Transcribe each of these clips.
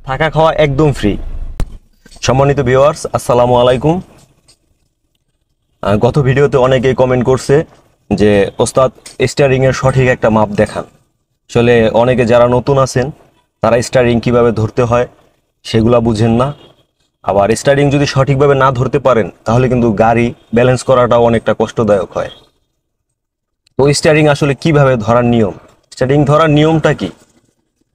থাকা খাওয়া একদম ফ্রি। সম্মানিত ভিউয়ার্স, আসসালামু আলাইকুম। গত ভিডিওতে অনেকেই কমেন্ট করছে যে ওস্তাদ স্টিয়ারিং এর সঠিক একটা মাপ দেখান। আসলে অনেকে যারা নতুন আছেন তারা স্টিয়ারিং কিভাবে ধরতে হয় সেগুলা বুঝেন না। আবার স্টিয়ারিং যদি সঠিকভাবে না ধরতে পারেন তাহলে কিন্তু গাড়ি ব্যালেন্স করাটাও অনেকটা কষ্টদায়ক হয়। তো স্টিয়ারিং আসলে কিভাবে ধরার নিয়ম, স্টিয়ারিং ধরার নিয়মটা কি,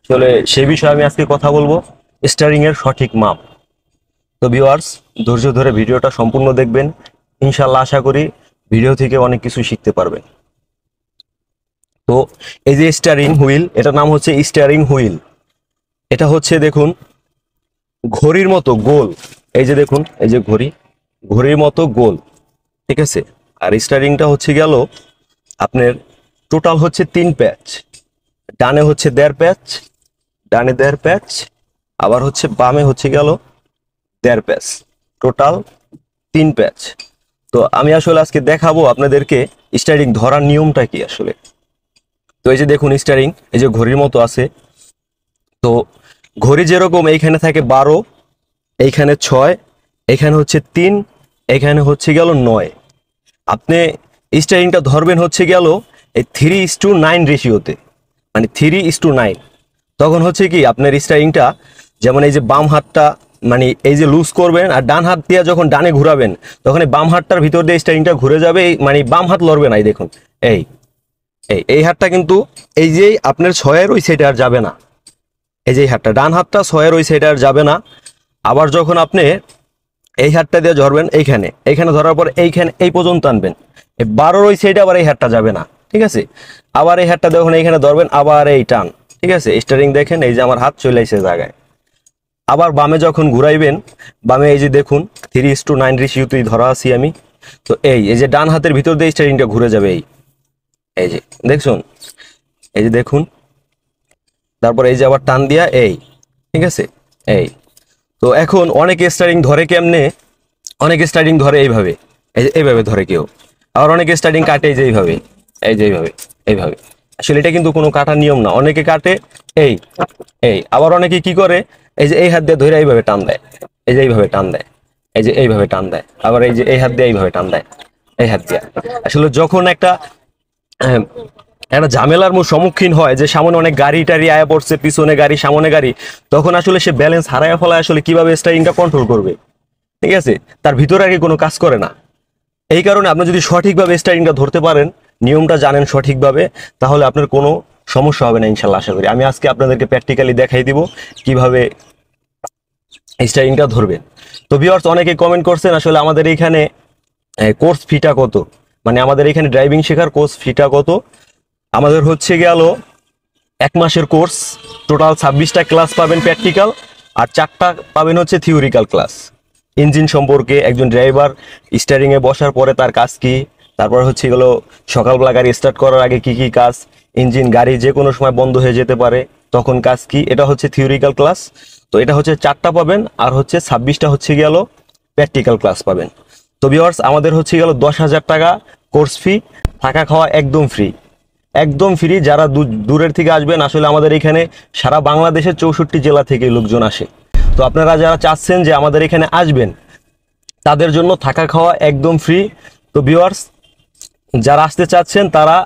আসলে সে বিষয়ে আমি আজকে কথা বলবো। স্টিয়ারিং এর সঠিক মাপ। তো ভিউয়ার্স, ধৈর্য ধরে ভিডিওটা সম্পূর্ণ দেখবেন। ইনশাল্লাহ আশা করি ভিডিও থেকে অনেক কিছু শিখতে পারবেন। তো এই যে স্টিয়ারিং হুইল, এটার নাম হচ্ছে স্টিয়ারিং হুইল। এটা হচ্ছে দেখুন ঘড়ির মতো গোল। এই যে দেখুন, এই যে ঘড়ি, ঘড়ির মতো গোল, ঠিক আছে। আর স্টিয়ারিংটা হচ্ছে গেল আপনার টোটাল হচ্ছে 3 প্যাচ। ডানে হচ্ছে 1.5 প্যাচ, ডানে 1.5 প্যাচ, আবার হচ্ছে বামে হচ্ছে গেল 1.5 প্যাচ, টোটাল 3 প্যাচ। তো আমি আসলে আজকে দেখাবো আপনাদেরকে স্টিয়ারিং ধরার নিয়মটা কি আসলে। তো এই যে দেখুন স্টিয়ারিং, এই যে ঘড়ির মতো আছে। তো ঘড়ি যেরকম এইখানে থাকে 12, এইখানে 6, এখানে হচ্ছে 3, এখানে হচ্ছে গেল 9। আপনি স্টিয়ারিংটা ধরবেন হচ্ছে গেল এই 3:9 রেশিওতে, মানে 3:9। তখন হচ্ছে কি আপনার স্টিয়ারিংটা, যেমন এই যে বাম হাতটা মানে এই যে লুজ করবেন আর ডান হাত দিয়ে যখন ডানে ঘুরাবেন তখন এই বাম হাতটার ভিতর দিয়ে স্টিয়ারিংটা ঘুরে যাবে, মানে বাম হাত লড়বে না। এই দেখুন, এই এই এই হাতটা কিন্তু এই যে আপনার 6-এর ওই সাইডে আর যাবে না। এই যে হাতটা, ডান হাতটা 6-এর ওই সাইডে আর যাবে না। আবার যখন আপনি এই হাতটা দিয়ে ধরবেন এইখানে, এইখানে ধরার পর এইখানে এই পর্যন্ত আনবেন, এই 12-এর ওই সাইডে আবার এই হাতটা যাবে না, ঠিক আছে। আবার এই হাতটা যখন এইখানে ধরবেন আবার এই টান, ঠিক আছে। স্টিয়ারিং দেখেন, এই যে আমার হাত চলে আসে জায়গায়। আবার বামে যখন ঘুরাইবেন, বামে এই যে দেখুন 3:9 রেশিওতেই ধরা আছি আমি। তো এই যে ডান হাতের ভিতর দিয়ে স্টিয়ারিংটা ঘুরে যাবে, এই যে দেখুন, এই যে দেখুন। তারপর এই যে আবার টান দিয়া এই, ঠিক আছে, এই। তো এখন অনেকে স্টিয়ারিং ধরে কেমনে, অনেকে স্টিয়ারিং ধরে এইভাবে, এই যে এইভাবে ধরে কেউ। আবার অনেকে স্টিয়ারিং কাটে এই যে এইভাবে, এই যে এইভাবে, এইভাবে। আসলে এটা কিন্তু কোনো কাটার নিয়ম না। অনেকে কাটে এই এই, আবার অনেকে কি করে এই যে এই হাত দিয়ে ধরে এইভাবে টান দেয়, এই যে এইভাবে টান দেয়, এই যে এইভাবে টান দেয়, আবার এই যে এই হাত দিয়ে এইভাবে টান দেয়, এই হাত দিয়ে। আসলে যখন একটা একটা ঝামেলার সম্মুখীন হয় যে সামনে অনেক গাড়ি টাড়ি আয়া পড়ছে, পিছনে গাড়ি সামনে গাড়ি, তখন আসলে সে ব্যালেন্স হারায় ফেলায় আসলে কিভাবে স্টিয়ারিংটা কন্ট্রোল করবে, ঠিক আছে। তার ভিতরে আগে কোনো কাজ করে না। এই কারণে আপনি যদি সঠিকভাবে স্টিয়ারিংটা ধরতে পারেন, নিয়মটা জানেন সঠিকভাবে, তাহলে আপনার কোনো সমস্যা হবে না ইনশাল্লাহ আশা করি। আমি আজকে আপনাদেরকে প্র্যাকটিক্যালি দেখাই দিব কিভাবে স্টিয়ারিংটা ধরবেন। তো ভিউয়ার্স, অনেকে কমেন্ট করছেন আসলে আমাদের এইখানে কোর্স ফিটা কত, মানে আমাদের এখানে ড্রাইভিং শেখার কোর্স ফিটা কত। আমাদের হচ্ছে গেল 1 মাসের কোর্স, টোটাল 26টা ক্লাস পাবেন প্র্যাকটিক্যাল, আর 4টা পাবেন হচ্ছে থিওরিক্যাল ক্লাস। ইঞ্জিন সম্পর্কে, একজন ড্রাইভার স্টিয়ারিংয়ে বসার পরে তার কাজ কি, তারপর হচ্ছে গেলো সকালবেলা গাড়ি স্টার্ট করার আগে কি কি কাজ, ইঞ্জিন গাড়ি যে কোনো সময় বন্ধ হয়ে যেতে পারে তখন কাজ কি, এটা হচ্ছে থিওরিক্যাল ক্লাস। তো এটা হচ্ছে 4টা পাবেন, আর হচ্ছে 26টা হচ্ছে গেল প্র্যাকটিক্যাল ক্লাস পাবেন। তো ভিউয়ার্স, আমাদের হচ্ছে গেল 10,000 টাকা কোর্স ফি, থাকা খাওয়া একদম ফ্রি, একদম ফ্রি। যারা দূরের থেকে আসবেন, আসলে আমাদের এখানে সারা বাংলাদেশের 64 জেলা থেকে লোকজন আসে। তো আপনারা যারা চাচ্ছেন যে আমাদের এখানে আসবেন, তাদের জন্য থাকা খাওয়া একদম ফ্রি। তো ভিউয়ার্স, যারা আসতে চাচ্ছেন তারা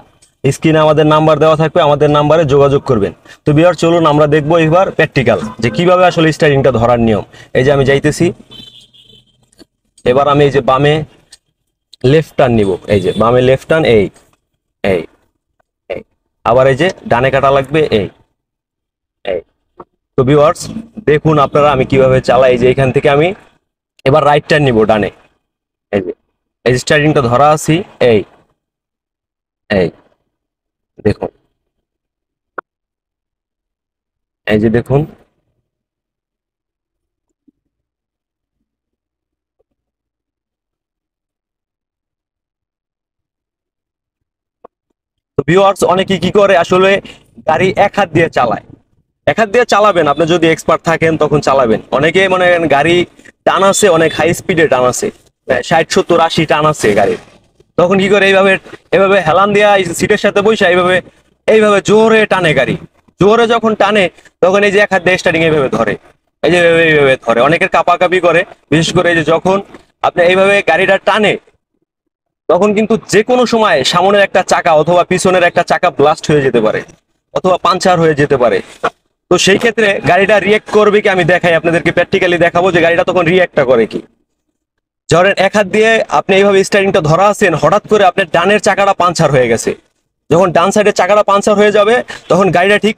স্ক্রিনে আমাদের নাম্বার দেওয়া থাকবে, আমাদের নাম্বারে যোগাযোগ করবেন। তো ভিউয়ার্স, চলুন আমরা দেখবো এবার প্র্যাকটিক্যাল যে কিভাবে আসলে স্টিয়ারিংটা ধরার নিয়ম। এই যে আমি যাইতেছি, এবার আমি এই যে বামে লেফট টার্ন নিব, এই যে বামে লেফট টার্ন, এই এই এই, আবার এই যে ডানে কাটা লাগবে, এই এই। তো ভিউয়ার্স, দেখুন আপনারা আমি কিভাবে চালাই। এই যে এখান থেকে আমি এবার রাইট টার্ন নিব ডানে, এই যে এই যে স্টিয়ারিংটা ধরা আছি, এই এই দেখুন, এই যে দেখুন। তো ভিউয়ার্স, অনেকে কি করে আসলে গাড়ি এক হাত দিয়ে চালায়। এক হাত দিয়ে চালাবেন, আপনি যদি এক্সপার্ট থাকেন তখন চালাবেন। অনেকে মনে করেন গাড়ি টান আছে, অনেক হাই স্পিডে টান আছে, 60, 70, 80 টান আছে গাড়ির, তখন কি করে এইভাবে এভাবে হেলান দিয়া সিটের সাথে বসে এইভাবে এইভাবে জোরে টানে গাড়ি। জোরে যখন টানে তখন এই যে এক হাত দিয়ে স্টার্টিং এইভাবে ধরে, এই যে এইভাবে ধরে, অনেকের কাঁপাকাঁপি করে, বিশেষ করে এই যে যখন আপনি এইভাবে গাড়িটা টানে, তখন কিন্তু যে কোনো সময় সামনের একটা চাকা অথবা পিছনের একটা চাকা ব্লাস্ট হয়ে যেতে পারে, অথবা পাঞ্চার হয়ে যেতে পারে। তো সেই ক্ষেত্রে গাড়িটা রিয়েক্ট করবে কি, আমি দেখাই আপনাদেরকে, প্র্যাকটিক্যালি দেখাবো যে গাড়িটা তখন রিয়েক্টটা করে কি। ধরেন এক হাত দিয়ে আপনি এইভাবে স্টারিংটা ধরা আছেন, হঠাৎ করে আপনার ডানের চাকাটা পাঞ্চার হয়ে গেছে। যখন ডান সাইডের চাকাটা পাঞ্চার হয়ে যাবে, তখন গাড়িটা ঠিক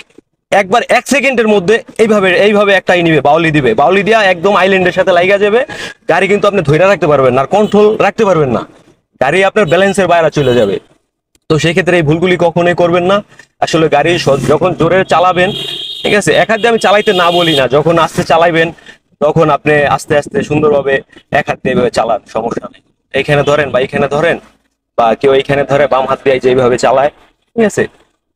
একবার 1 সেকেন্ডের মধ্যে এইভাবে এইভাবে একটাই নিবে, বাউলি দিবে, বাউলি দিয়া একদম আইল্যান্ডের সাথে লাইগা যাবে। গাড়ি কিন্তু আপনি ধরে রাখতে পারবেন না, কন্ট্রোল রাখতে পারবেন না, গাড়ি আপনার ব্যালেন্সের বাইরে চলে যাবে। তো সেই ক্ষেত্রে এই ভুলগুলি কখনোই করবেন না। আসলে গাড়ি যখন জোরে চালাবেন, ঠিক আছে, এক হাত দিয়ে আমি চালাইতে না বলি না, যখন আস্তে চালাইবেন তখন আপনি আস্তে আস্তে সুন্দরভাবে এক হাত দিয়ে এইভাবে চালান, সমস্যা নেই। এইখানে ধরেন বা এইখানে ধরেন, বা কেউ এইখানে ধরে বাম হাত দিয়ে যে এইভাবে চালায়, ঠিক আছে।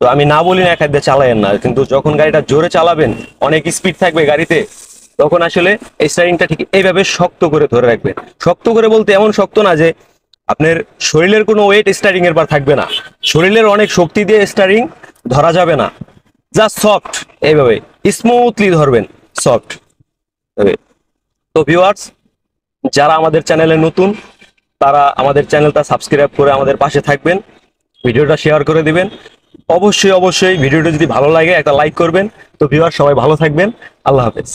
তো আমি না বলি না এক হাত দিয়ে চালায়েন না, কিন্তু যখন গাড়িটা জোরে চালাবেন, অনেক স্পিড থাকবে গাড়িতে, তখন আসলে স্টারিংটা ঠিক এইভাবে শক্ত করে ধরে রাখবেন। শক্ত করে বলতে এমন শক্ত না যে আপনার শরীরের কোনো ওয়েট স্টারিং এর পর থাকবে না, শরীরের অনেক শক্তি দিয়ে স্টারিং ধরা যাবে না, জাস্ট সফট, এইভাবে স্মুথলি ধরবেন, সফট। তো ভিউয়ার্স, যারা আমাদের চ্যানেলে নতুন, তারা আমাদের চ্যানেলটা সাবস্ক্রাইব করে আমাদের পাশে থাকবেন, ভিডিওটা শেয়ার করে দিবেন। অবশ্যই অবশ্যই ভিডিওটা যদি ভালো লাগে একটা লাইক করবেন। তো ভিউয়ার্স, সবাই ভালো থাকবেন, আল্লাহ হাফেজ।